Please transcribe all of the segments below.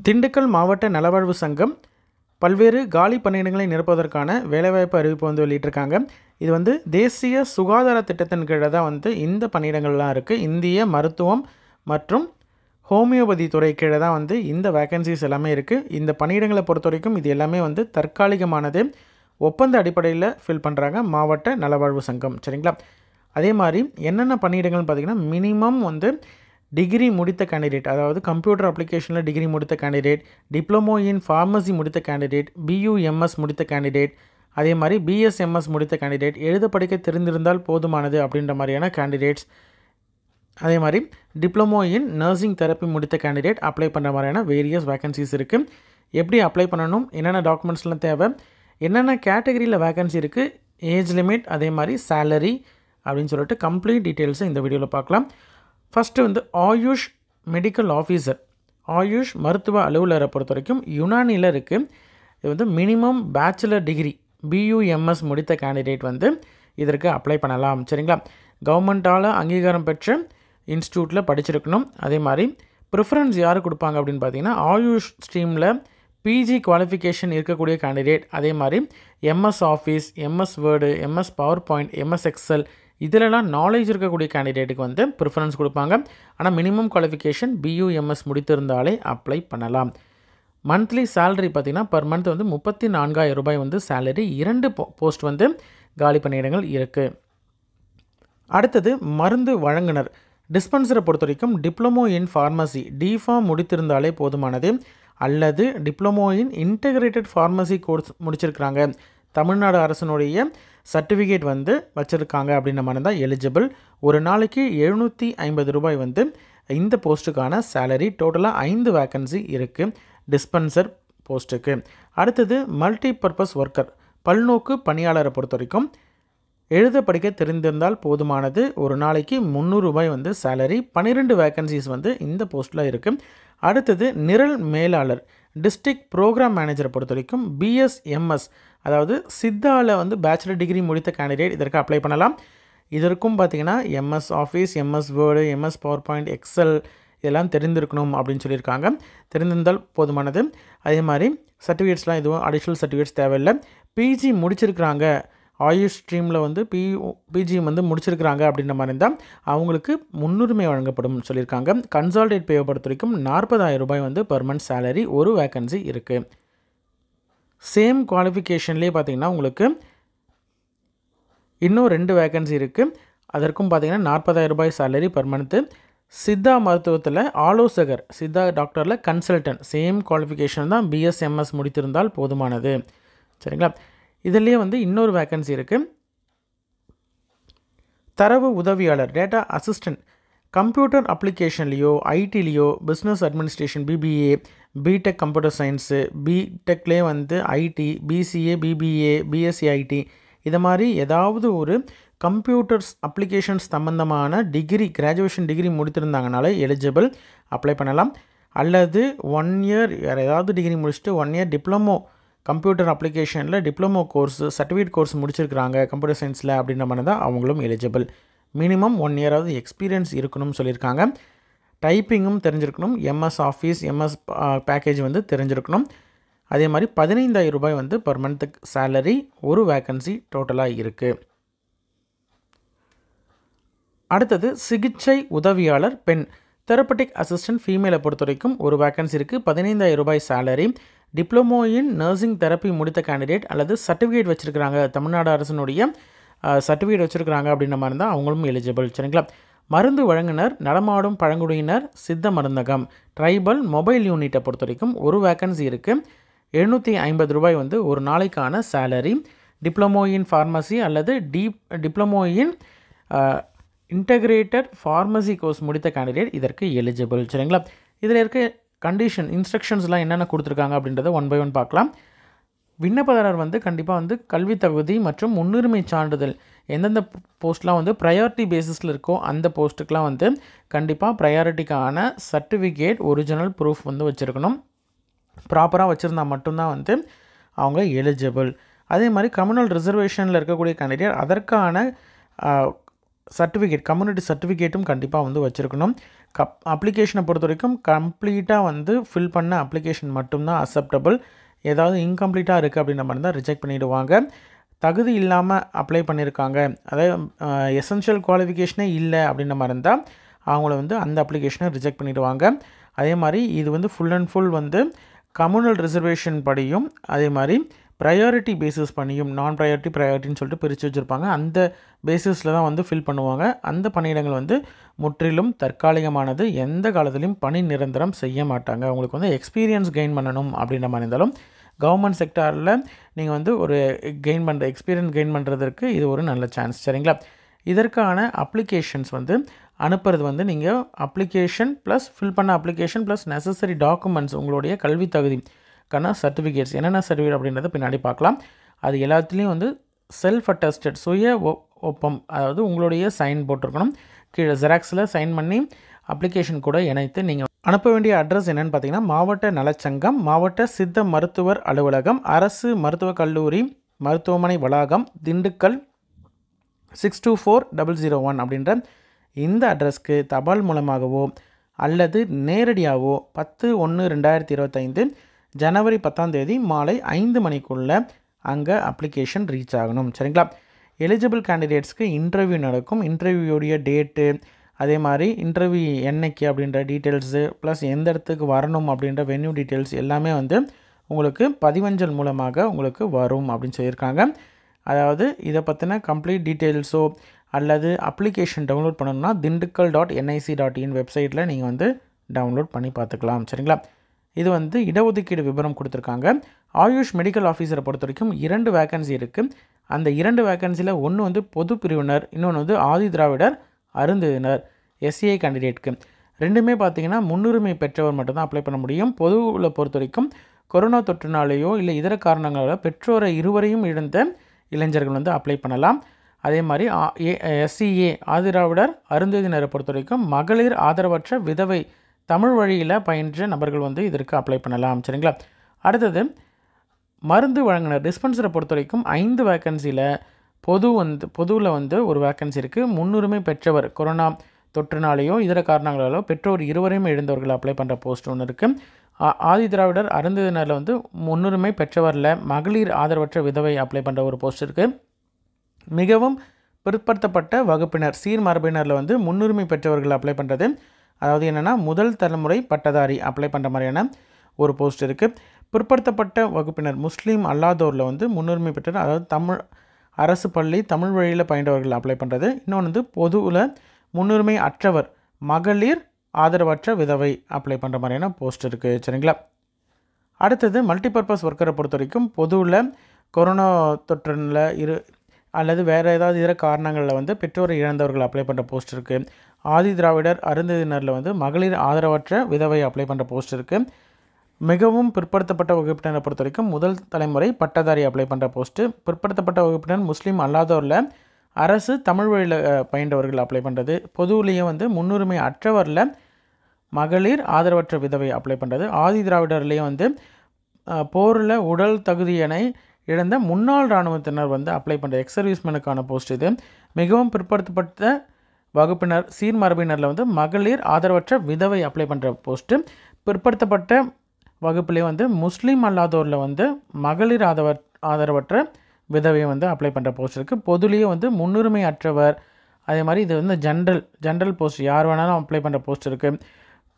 திண்டுக்கல் மாவட்ட நலவாழ்வு சங்கம் பல்வேறு காலி பணியிடங்களை நிரப்புவதற்கான வேலைவாய்ப்பு அறிவிப்பு வந்து வெளியிட்டிருக்காங்க. இது வந்து தேசிய சுகாதார திட்டத்தின் கீழே தான் வந்து இந்த பணியிடங்கள்லாம் இருக்குது. இந்திய மருத்துவம் மற்றும் ஹோமியோபதி துறை கீழே தான் வந்து இந்த வேக்கன்சிஸ் எல்லாமே இருக்குது. இந்த பணியிடங்களை பொறுத்த வரைக்கும் இது எல்லாமே வந்து தற்காலிகமானது, ஒப்பந்த அடிப்படையில் ஃபில் பண்ணுறாங்க மாவட்ட நலவாழ்வு சங்கம். சரிங்களா? அதே மாதிரி என்னென்ன பணியிடங்கள்னு பார்த்திங்கன்னா, மினிமம் வந்து டிகிரி முடித்த கேண்டிடேட், அதாவது கம்ப்யூட்டர் அப்ளிகேஷனில் டிகிரி முடித்த கேண்டிடேட், டிப்ளமோ இன் ஃபார்மசி முடித்த கேண்டிடேட், பியூஎம்எஸ் முடித்த கேண்டிடேட், அதே மாதிரி பிஎஸ்எம்எஸ் முடித்த கேண்டிடேட், எழுத படிக்க தெரிந்திருந்தால் போதுமானது அப்படின்ற மாதிரியான கேண்டிடேட்ஸ், அதே மாதிரி டிப்ளமோ இன் நர்சிங் தெரப்பி முடித்த கேண்டிடேட் அப்ளை பண்ணுற மாதிரியான வேரியஸ் வேக்கன்சிஸ் இருக்குது. எப்படி அப்ளை பண்ணணும், என்னென்ன டாக்குமெண்ட்ஸ்லாம் தேவை, என்னென்ன கேட்டகரியில் வேக்கன்சி இருக்குது, ஏஜ் லிமிட், அதே மாதிரி சேலரி அப்படின்னு சொல்லிட்டு கம்ப்ளீட் டீட்டெயில்ஸை இந்த வீடியோவில் பார்க்கலாம். ஃபஸ்ட்டு வந்து ஆயுஷ் மெடிக்கல் ஆஃபீஸர், ஆயுஷ் மருத்துவ அலுவலரை பொறுத்த வரைக்கும் யுனானியில் இருக்குது. இது வந்து மினிமம் பேச்சுலர் டிகிரி பியூஎம்எஸ் முடித்த கேண்டிடேட் வந்து இதற்கு அப்ளை பண்ணலாம். சரிங்களா? கவர்மெண்ட்டால் அங்கீகாரம் பெற்ற இன்ஸ்டியூட்டில் படிச்சிருக்கணும். அதே மாதிரி ப்ரிஃபரன்ஸ் யார் கொடுப்பாங்க அப்படின்னு பார்த்தீங்கன்னா, ஆயுஷ் ஸ்ட்ரீமில் பிஜி குவாலிஃபிகேஷன் இருக்கக்கூடிய கேண்டிடேட், அதே மாதிரி MS office, MS word, MS power point, MS XL இதிலெல்லாம் நாலேஜ் இருக்கக்கூடிய கேண்டிடேட்டுக்கு வந்து ப்ரிஃபரன்ஸ் கொடுப்பாங்க. ஆனால் மினிமம் குவாலிஃபிகேஷன் பியூஎம்எஸ் முடித்திருந்தாலே அப்ளை பண்ணலாம். மந்த்லி சேலரி பார்த்திங்கன்னா பர் மந்த் வந்து 34,000 ரூபாய் வந்து சேலரி. 2 போஸ்ட் வந்து காலி பணியிடங்கள் இருக்குது. அடுத்தது மருந்து வழங்குனர் டிஸ்பென்சரை பொறுத்த வரைக்கும் டிப்ளமோ இன் ஃபார்மசி டிஃபார்ம் முடித்திருந்தாலே போதுமானது, அல்லது diploma in integrated pharmacy course முடிச்சிருக்கிறாங்க, தமிழ்நாடு அரசனுடைய சர்டிஃபிகேட் வந்து வச்சுருக்காங்க அப்படின்ற மாதிரி தான் எலிஜிபிள். ஒரு நாளைக்கு 750 ரூபாய் வந்து இந்த போஸ்ட்டுக்கான சேலரி. டோட்டலாக 5 வேக்கன்சி இருக்குது டிஸ்பென்சர் போஸ்ட்டுக்கு. அடுத்தது மல்டி பர்பஸ் ஒர்க்கர் பல்நோக்கு பணியாளரை பொறுத்த வரைக்கும் எழுத படிக்க தெரிந்திருந்தால் போதுமானது. ஒரு நாளைக்கு 300 ரூபாய் வந்து சேலரி. 12 வேக்கன்சிஸ் வந்து இந்த போஸ்ட்டில் இருக்குது. அடுத்தது நிரல் மேலாளர் டிஸ்ட்ரிக்ட் ப்ரோக்ராம் மேனேஜரை பொறுத்த வரைக்கும் பிஎஸ்எம்எஸ், அதாவது சித்தாவில் வந்து பேச்சுலர் டிகிரி முடித்த கேண்டிடேட் இதற்கு அப்ளை பண்ணலாம். இதற்கும் பார்த்திங்கன்னா MS office, MS word, MS PowerPoint, excel இதெல்லாம் தெரிந்திருக்கணும் அப்படின்னு சொல்லியிருக்காங்க. தெரிந்திருந்தால் போதுமானது. அதே மாதிரி சர்டிஃபிகேட்ஸ்லாம் எதுவும் அடிஷ்னல் சர்டிஃபிகேட்ஸ் தேவையில்லை. பிஜி முடிச்சிருக்கிறாங்க, ஆயுஷ் ஸ்ட்ரீமில் வந்து பிஜி வந்து முடிச்சிருக்கிறாங்க அப்படின்ற மாதிரி இருந்தால் அவங்களுக்கு முன்னுரிமை வழங்கப்படும் சொல்லியிருக்காங்க. கன்சால்டேட் பேவை பொறுத்த வரைக்கும் 40,000 ரூபாய் வந்து பெர் மந்த் சேலரி. ஒரு வேக்கன்சி இருக்குது. சேம் குவாலிஃபிகேஷன்லேயே பார்த்திங்கன்னா உங்களுக்கு இன்னும் 2 வேக்கன்சி இருக்குது. அதற்கும் பார்த்திங்கன்னா 40,000 ரூபாய் சேலரி பெர் மந்த்து. சித்தா மருத்துவத்தில் ஆலோசகர், சித்தா டாக்டரில் கன்சல்டன்ட், சேம் குவாலிஃபிகேஷன் தான், பிஎஸ்எம்எஸ் முடித்திருந்தால் போதுமானது. சரிங்களா? இதிலே வந்து இன்னொரு வேக்கன்சி இருக்குது. தரவு உதவியாளர் டேட்டா அசிஸ்டன்ட் கம்ப்யூட்டர் அப்ளிகேஷன்லேயோ ஐடிலேயோ business administration BBA, BTech computer science, பிடெக்லேயே வந்து IT, BCA, BBA, BSc IT இது மாதிரி ஏதாவது ஒரு கம்ப்யூட்டர்ஸ் அப்ளிகேஷன்ஸ் சம்மந்தமான டிகிரி, கிராஜுவேஷன் டிகிரி முடித்திருந்தாங்கனால எலிஜிபிள், அப்ளை பண்ணலாம். அல்லது 1 இயர் வேறு ஏதாவது டிகிரி முடிச்சுட்டு 1 இயர் டிப்ளமோ கம்ப்யூட்டர் அப்ளிகேஷனில் diploma course, certificate course முடிச்சிருக்கிறாங்க computer சயின்ஸில் அப்படின்ற மாதிரி தான் அவங்களும் எலிஜிபிள். மினிமம் 1 இயராவது எக்ஸ்பீரியன்ஸ் இருக்கணும்னு சொல்லியிருக்காங்க. டைப்பிங்கும் தெரிஞ்சிருக்கணும். எம்எஸ் ஆஃபீஸ், எம்எஸ் பேக்கேஜ் வந்து தெரிஞ்சிருக்கணும். அதே மாதிரி 15,000 ரூபாய் வந்து பர் மந்த்துக்கு சேலரி. ஒரு வேக்கன்சி டோட்டலாக இருக்குது. அடுத்தது சிகிச்சை உதவியாளர் பெண் தெரப்பட்டிக் அசிஸ்டன்ட் ஃபீமேலை பொறுத்த வரைக்கும் ஒரு வேக்கன்சி இருக்குது. 15,000 ரூபாய் salary. Diploma in nursing therapy முடித்த கேண்டிடேட் அல்லது சர்டிஃபிகேட் வச்சுருக்கிறாங்க, தமிழ்நாடு அரசனுடைய சர்டிஃபிகேட் வச்சுருக்கிறாங்க அப்படின்ற மாதிரி இருந்தால் அவங்களும் எலிஜிபிள். சரிங்களா? மருந்து வழங்குனர் நடமாடும் பழங்குடியினர் சித்த மருந்தகம் ட்ரைபல் மொபைல் யூனிட்டை பொறுத்த வரைக்கும் ஒரு வேக்கன்சி இருக்குது. 750 ரூபாய் வந்து ஒரு நாளைக்கான சேலரி. டிப்ளமோ இன் ஃபார்மசி அல்லது டிப்ளமோ இன் இன்டகிரேட்டட் ஃபார்மசி கோர்ஸ் முடித்த கேண்டிடேட் இதற்கு எலிஜிபிள். சரிங்களா? இதில் இருக்க கண்டிஷன் இன்ஸ்ட்ரக்ஷன்ஸ்லாம் என்னென்ன கொடுத்துருக்காங்க அப்படின்றத 1 by 1 பார்க்கலாம். விண்ணப்பதாரர் வந்து கண்டிப்பாக வந்து கல்வி தகுதி மற்றும் முன்னுரிமை சான்றிதழ் எந்தெந்த போஸ்ட்லாம் வந்து ப்ரையாரிட்டி பேசிஸில் இருக்கோ அந்த போஸ்ட்டுக்கெலாம் வந்து கண்டிப்பாக ப்ரையாரிட்டிக்கான சர்டிஃபிகேட், ஒரிஜினல் ப்ரூஃப் வந்து வச்சுருக்கணும். ப்ராப்பராக வச்சுருந்தா மட்டும்தான் வந்து அவங்க எலிஜிபிள். அதே மாதிரி கம்யூனல் ரிசர்வேஷனில் இருக்கக்கூடிய கேண்டிடேட் அதற்கான சர்டிஃபிகேட் கம்யூனிட்டி சர்டிஃபிகேட்டும் கண்டிப்பாக வந்து வச்சுருக்கணும். அப்ளிகேஷனை பொறுத்த வரைக்கும் கம்ப்ளீட்டாக வந்து ஃபில் பண்ண அப்ளிகேஷன் மட்டும்தான் அக்செப்டபிள். ஏதாவது இன்கம்ப்ளீட்டாக இருக்குது அப்படின்ற மாதிரி தான் ரிஜெக்ட் பண்ணிவிடுவாங்க. தகுதி இல்லாமல் அப்ளை பண்ணியிருக்காங்க, அதாவது எசென்ஷியல் குவாலிஃபிகேஷனே இல்லை அப்படின்ற மாதிரி இருந்தால் அவங்கள வந்து அந்த அப்ளிகேஷனை ரிஜெக்ட் பண்ணிவிடுவாங்க. அதே மாதிரி இது வந்து ஃபுல் அண்ட் ஃபுல் வந்து கம்யூனல் ரிசர்வேஷன் படியும் அதே மாதிரி ப்ரையாரிட்டி பேசிஸ் பண்ணியும் நான் ப்ரையாரிட்டின்னு சொல்லிட்டு பிரித்து வச்சுருப்பாங்க. அந்த பேசிஸில் தான் வந்து ஃபில் பண்ணுவாங்க. அந்த பணியிடங்கள் வந்து முற்றிலும் தற்காலிகமானது, எந்த காலத்துலையும் பணி நிரந்தரம் செய்ய மாட்டாங்க. உங்களுக்கு வந்து எக்ஸ்பீரியன்ஸ் கெயின் பண்ணணும் அப்படின்ற மாதிரி இருந்தாலும் கவர்மெண்ட் செக்டாரில் நீங்கள் வந்து ஒரு எக்ஸ்பீரியன்ஸ் கெயின் பண்ணுறதுக்கு இது ஒரு நல்ல சான்ஸ். சரிங்களா? இதற்கான அப்ளிகேஷன்ஸ் வந்து அனுப்புறது வந்து நீங்கள் அப்ளிகேஷன் ப்ளஸ் ஃபில் பண்ண அப்ளிகேஷன் ப்ளஸ் நெசசரி டாக்குமெண்ட்ஸ், உங்களுடைய கல்வி தகுதிக்கான சர்டிஃபிகேட்ஸ் என்னென்ன சர்டிஃபிகேட் அப்படின்றத பின்னாடி பார்க்கலாம். அது எல்லாத்துலேயும் வந்து செல்ஃப் அட்டஸ்டட் சுய ஒப்பம், அதாவது உங்களுடைய சைன் போட்டிருக்கணும். கீழே ஜெராக்ஸில் சைன் பண்ணி அப்ளிகேஷன் கூட இணைத்து நீங்கள் அனுப்ப வேண்டிய அட்ரஸ் என்னென்னு பார்த்தீங்கன்னா, மாவட்ட நலச்சங்கம், மாவட்ட சித்த மருத்துவர் அலுவலகம், அரசு மருத்துவக் கல்லூரி மருத்துவமனை வளாகம், திண்டுக்கல் 624001 அப்படின்ற இந்த அட்ரஸ்க்கு தபால் மூலமாகவோ அல்லது நேரடியாகவோ 10/1/2025 ஜனவரி 10 மாலை 5 மணிக்குள்ளே அங்கே அப்ளிகேஷன் ரீச் ஆகணும். சரிங்களா? எலிஜிபிள் கேண்டிடேட்ஸ்க்கு இன்டர்வியூ நடக்கும். இன்டர்வியூடைய டேட்டு, அதே மாதிரி இன்டர்வியூ என்னைக்கு அப்படின்ற டீட்டெயில்ஸு ப்ளஸ் எந்த இடத்துக்கு வரணும் அப்படின்ற வென்யூ டீட்டெயில்ஸ் எல்லாமே வந்து உங்களுக்கு பதிவஞ்சல் மூலமாக உங்களுக்கு வரும் அப்படின்னு சொல்லியிருக்காங்க. அதாவது இதை பற்றின கம்ப்ளீட் டீட்டெயில்ஸோ அல்லது அப்ளிகேஷன் டவுன்லோட் பண்ணணும்னா dindukkal.nic.in வெப்சைட்டில் நீங்கள் வந்து டவுன்லோட் பண்ணி பார்த்துக்கலாம். சரிங்களா? இது வந்து இடஒதுக்கீடு விவரம் கொடுத்துருக்காங்க. ஆயுஷ் மெடிக்கல் ஆஃபீஸரை பொறுத்த வரைக்கும் 2 வேக்கன்சி இருக்குது. அந்த 2 வேக்கன்சியில் ஒன்று வந்து பொது பிரிவினர், இன்னொன்று வந்து ஆதி திராவிடர் அருந்தினர் எஸ்சிஐ கேண்டிடேட்க்கு. ரெண்டுமே பார்த்திங்கன்னா முன்னுரிமை பெற்றவர் மட்டும்தான் அப்ளை பண்ண முடியும். பொதுவில் பொறுத்த வரைக்கும் கொரோனா தொற்றுனாலேயோ இல்லை இதர காரணங்களால் பெற்றோரை இருவரையும் இழந்த இளைஞர்கள் வந்து அப்ளை பண்ணலாம். அதே மாதிரி எஸ்சிஏ ஆதிராவிடர் அருந்ததியினரை பொறுத்த வரைக்கும் மகளிர் ஆதரவற்ற விதவை தமிழ் வழியில் பயின்ற நபர்கள் வந்து இதற்கு அப்ளை பண்ணலாம். சரிங்களா? அடுத்தது மருந்து வழங்கினர் டிஸ்பென்சரை பொறுத்த வரைக்கும் 5 வேக்கன்சியில் பொதுவில் வந்து ஒரு வேக்கன்சி இருக்குது. முன்னுரிமை பெற்றவர் கொரோனா தொற்றுனாலேயோ இதர காரணங்களாலோ பெற்றோர் இருவரையும் இழந்தவர்கள் அப்ளை பண்ணுற போஸ்ட் ஒன்று இருக்குது. ஆதி திராவிடர் அருந்ததியினரில் வந்து முன்னுரிமை பெற்றவரில் மகளிர் ஆதரவற்ற விதவை அப்ளை பண்ணுற ஒரு போஸ்ட் இருக்குது. மிகவும் பிற்படுத்தப்பட்ட வகுப்பினர் சீர்மரபினரில் வந்து முன்னுரிமை பெற்றவர்கள் அப்ளை பண்ணுறது, அதாவது என்னென்னா முதல் தலைமுறை பட்டதாரி அப்ளை பண்ணுற மாதிரியான ஒரு போஸ்ட் இருக்குது. பிற்படுத்தப்பட்ட வகுப்பினர் முஸ்லீம் அல்லாதோரில் வந்து முன்னுரிமை பெற்றவர், அதாவது தமிழ் அரசு பள்ளி தமிழ் வழியில் பயின்றவர்கள் அப்ளை பண்ணுறது. இன்னொன்று வந்து பொதுவில் முன்னுரிமை அற்றவர் மகளிர் ஆதரவற்ற விதவை அப்ளை பண்ணுற மாதிரியான போஸ்ட் இருக்குது. சரிங்களா? அடுத்தது மல்டிபர்பஸ் ஒர்க்கரை பொறுத்த வரைக்கும் பொதுவில் கொரோனா தொற்றில் அல்லது வேறு ஏதாவது இதர காரணங்களில் வந்து பெற்றோரை இழந்தவர்கள் அப்ளை பண்ணுற போஸ்ட் இருக்குது. ஆதி திராவிடர் அருந்ததியினரில் வந்து மகளிர் ஆதரவற்ற விதவை அப்ளை பண்ணுற போஸ்ட் இருக்குது. மிகவும் பிற்படுத்தப்பட்ட வகுப்பினரை பொறுத்த வரைக்கும் முதல் தலைமுறை பட்டதாரி அப்ளை பண்ணுற போஸ்ட்டு. பிற்படுத்தப்பட்ட வகுப்பினர் முஸ்லீம் அல்லாதவரில் அரசு தமிழ் வழியில் பயின்றவர்கள் அப்ளை பண்ணுறது. பொதுவிலேயே வந்து முன்னுரிமை அற்றவரில் மகளிர் ஆதரவற்ற விதவை அப்ளை பண்ணுறது. ஆதி திராவிடர்லேயே வந்து போரில் உடல் தகுதியினை இழந்த முன்னாள் இராணுவத்தினர் வந்து அப்ளை பண்ணுற எக்ஸர்வீஸ்மெனுக்கான போஸ்ட் இது. மிகவும் பிற்படுத்தப்பட்ட வகுப்பினர் சீர்மரபினரில் வந்து மகளிர் ஆதரவற்ற விதவை அப்ளை பண்ணுற போஸ்ட்டு. பிற்படுத்தப்பட்ட வகுப்புலேயே வந்து முஸ்லீம் அல்லாதோரில் வந்து மகளிர் ஆதரவற்ற விதவையை வந்து அப்ளை பண்ணுற போஸ்ட் இருக்குது. பொதுலேயே வந்து முன்னுரிமை அற்றவர், அதே மாதிரி இது வந்து ஜென்ரல் போஸ்ட் யார் வேணாலும் அப்ளை பண்ணுற போஸ்ட் இருக்குது.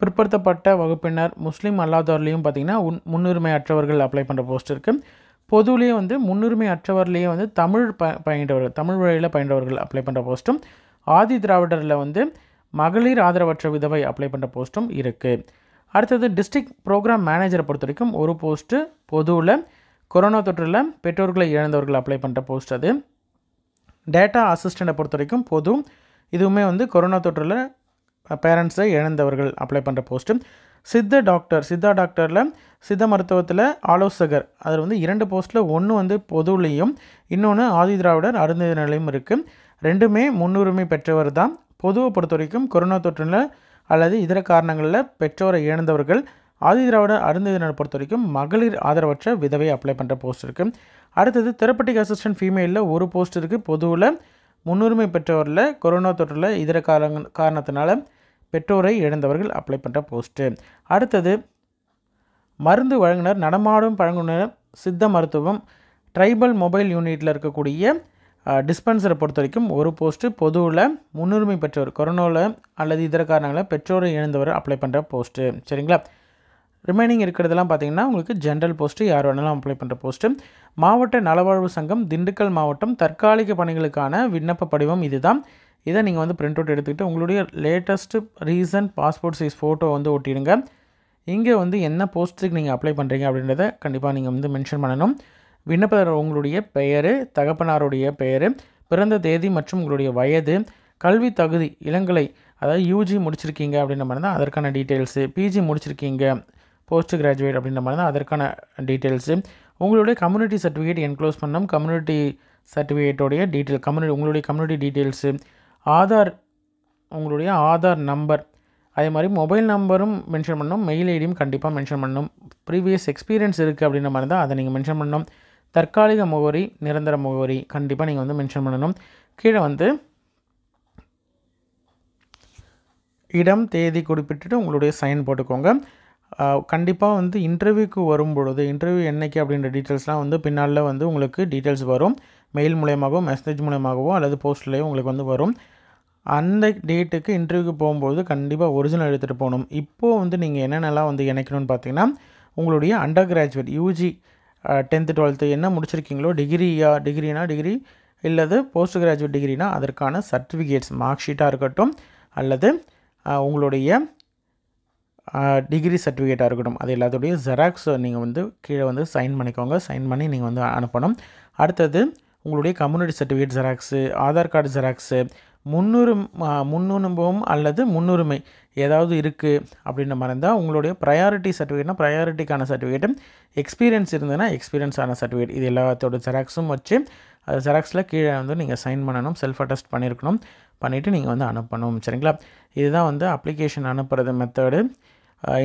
பிற்படுத்தப்பட்ட வகுப்பினர் முஸ்லீம் அல்லாதோர்லேயும் பார்த்திங்கன்னா முன்னுரிமை அற்றவர்கள் அப்ளை பண்ணுற போஸ்ட் இருக்குது. பொதுவிலேயே வந்து முன்னுரிமை அற்றவர்லேயே வந்து பயின்றவர்கள் தமிழ் வழியில் பயின்றவர்கள் அப்ளை பண்ணுற போஸ்ட்டும், ஆதி திராவிடரில் வந்து மகளிர் ஆதரவற்ற விதவை அப்ளை பண்ணுற போஸ்ட்டும் இருக்குது. அடுத்தது டிஸ்ட்ரிக்ட் ப்ரோக்ராம் மேனேஜரை பொறுத்த வரைக்கும் ஒரு போஸ்ட்டு பொதுவில் கொரோனா தொற்றில் பெற்றோர்களை இழந்தவர்கள் அப்ளை பண்ணுற போஸ்ட் அது. டேட்டா அசிஸ்டண்ட்டை பொறுத்த வரைக்கும் பொது, இதுவுமே வந்து கொரோனா தொற்றில் பேரண்ட்ஸை இழந்தவர்கள் அப்ளை பண்ணுற போஸ்ட்டு. சித்தா டாக்டரில் சித்த மருத்துவத்தில் ஆலோசகர் அதில் வந்து 2 போஸ்ட்டில் ஒன்று வந்து பொதுவிலையும் இன்னொன்று ஆதி திராவிடர் அருந்ததியினரையும் இருக்குது. ரெண்டுமே முன்னுரிமை பெற்றவர் தான். பொதுவை பொறுத்த வரைக்கும் கொரோனா தொற்றில் அல்லது இதர காரணங்களில் பெற்றோரை இழந்தவர்கள். ஆதி திராவிடர் அருந்ததியினரை பொறுத்த வரைக்கும் மகளிர் ஆதரவற்ற விதவை அப்ளை பண்ணுற போஸ்ட் இருக்குது. அடுத்தது தெரப்பட்டிக் அசிஸ்டன்ட் ஃபீமேலில் ஒரு போஸ்ட் இருக்குது பொதுவில். முன்னுரிமை பெற்றவரில் கொரோனா தொற்றில் இதர காரணத்தினால பெற்றோரை இழந்தவர்கள் அப்ளை பண்ணுற போஸ்ட்டு. அடுத்தது மருந்து வழங்குனர், நடமாடும் பழங்குனர், சித்த மருத்துவம், ட்ரைபல் மொபைல் யூனிட்டில் இருக்கக்கூடிய டிஸ்பென்சரை பொறுத்த வரைக்கும் ஒரு போஸ்ட்டு. பொதுவில் முன்னுரிமை பெற்றவர், கொரோனாவில் அல்லது இதர காரணங்களில் பெற்றோரை இழந்தவர் அப்ளை பண்ணுற போஸ்ட்டு. சரிங்களா? ரிமைனிங் இருக்கிறதெல்லாம் பார்த்திங்கன்னா உங்களுக்கு ஜென்ரல் போஸ்ட்டு, யார் வேணாலும் அப்ளை பண்ணுற போஸ்ட்டு. மாவட்ட நலவாழ்வு சங்கம், திண்டுக்கல் மாவட்டம், தற்காலிக பணிகளுக்கான விண்ணப்ப படிவம் இதுதான். இதை நீங்கள் வந்து பிரிண்ட் அவுட் எடுத்துக்கிட்டு உங்களுடைய latest recent passport size photo வந்து ஒட்டிடுங்க. இங்கே வந்து என்ன போஸ்ட்டுக்கு நீங்கள் அப்ளை பண்ணுறீங்க அப்படின்றத கண்டிப்பாக நீங்கள் வந்து மென்ஷன் பண்ணணும். விண்ணப்பதாரர் உங்களுடைய பெயர், தகப்பனாருடைய பெயர், பிறந்த தேதி மற்றும் உங்களுடைய வயது, கல்வி தகுதி, இளங்கலை அதாவது யூஜி முடிச்சிருக்கீங்க அப்படின்ற மாதிரி தான் அதற்கான டீட்டெயில்ஸு, பிஜி முடிச்சிருக்கீங்க, போஸ்ட் கிராஜுவேட் அப்படின்ற மாதிரி தான் அதற்கான டீட்டெயில்ஸு, உங்களுடைய கம்யூனிட்டி சர்டிஃபிகேட் என்க்ளோஸ் பண்ணணும், கம்யூனிட்டி சர்டிஃபிகேட்டோடைய டீட்டெயில், உங்களுடைய கம்யூனிட்டி டீட்டெயில்ஸு, ஆதார், உங்களுடைய ஆதார் நம்பர், அதே மாதிரி மொபைல் நம்பரும் மென்ஷன் பண்ணணும், மெயில் ஐடியும் கண்டிப்பாக மென்ஷன் பண்ணணும். ப்ரீவியஸ் எக்ஸ்பீரியன்ஸ் இருக்குது அப்படின்ற மாதிரி தான் அதை நீங்கள் மென்ஷன் பண்ணணும். தற்காலிக முகவரி, நிரந்தர முகவரி கண்டிப்பாக நீங்கள் வந்து மென்ஷன் பண்ணணும். கீழே வந்து இடம், தேதி குறிப்பிட்டுட்டு உங்களுடைய சைன் போட்டுக்கோங்க. கண்டிப்பாக வந்து இன்டர்வியூக்கு வரும்பொழுது இன்டர்வியூ என்னைக்கு அப்படின்ற டீட்டெயில்ஸ்லாம் வந்து பின்னால் வந்து உங்களுக்கு டீட்டெயில்ஸ் வரும். மெயில் மூலயமாகவோ மெசேஜ் மூலயமாகவோ அல்லது போஸ்ட்லேயோ உங்களுக்கு வந்து வரும். அந்த டேட்டுக்கு இன்டர்வியூக்கு போகும்போது கண்டிப்பாக ஒரிஜினல் எடுத்துகிட்டு போகணும். இப்போது வந்து நீங்கள் என்னென்னலாம் வந்து இணைக்கணும்னு பார்த்தீங்கன்னா, உங்களுடைய under graduate UG 10th 12th என்ன முடிச்சிருக்கீங்களோ, டிகிரினா டிகிரி இல்லது போஸ்ட் கிராஜுவேட் டிகிரினா அதற்கான சர்டிஃபிகேட்ஸ், மார்க் ஷீட்டாக இருக்கட்டும் அல்லது உங்களுடைய டிகிரி சர்டிஃபிகேட்டாக இருக்கட்டும், அது எல்லாத்துடைய ஜெராக்ஸ் நீங்கள் வந்து கீழே வந்து சைன் பண்ணிக்கோங்க. சைன் பண்ணி நீங்கள் வந்து அனுப்பணும். அடுத்தது உங்களுடைய community certificate xerox, Aadhaar card xerox, முன்னுரிமம் அல்லது முன்னுரிமை ஏதாவது இருக்குது அப்படின்ற மாதிரி இருந்தால் உங்களுடைய ப்ரையாரிட்டி சர்டிஃபிகேட்னா ப்ரையாரிட்டிக்கான சர்டிஃபிகேட்டு, எக்ஸ்பீரியன்ஸ் இருந்ததுன்னா எக்ஸ்பீரியன்ஸான சர்டிஃபிகேட், இது எல்லாத்தோட ஜெராக்ஸும் வச்சு அது ஜெராக்ஸில் கீழே வந்து நீங்கள் சைன் பண்ணணும், செல்ஃப் அட்டஸ்ட் பண்ணியிருக்கணும், பண்ணிவிட்டு நீங்கள் வந்து அனுப்பணும். சரிங்களா? இதுதான் வந்து அப்ளிகேஷன் அனுப்புறது மெத்தடு.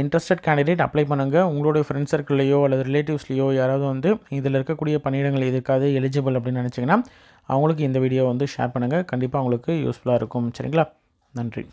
இன்ட்ரெஸ்டட் கேண்டிடேட் அப்ளை பண்ணுங்கள். உங்களுடைய ஃப்ரெண்ட் சர்க்கிள்லையோ அல்லது ரிலேட்டிவ்ஸ்லையோ யாராவது வந்து இதில் இருக்கக்கூடிய பணியிடங்கள் எதுக்காவது எலிஜிபிள் அப்படின்னு நினச்சிங்கன்னா அவங்களுக்கு இந்த வீடியோ வந்து ஷேர் பண்ணுங்கள். கண்டிப்பாக அவங்களுக்கு யூஸ்ஃபுல்லாக இருக்கும். சரிங்களா? நன்றி.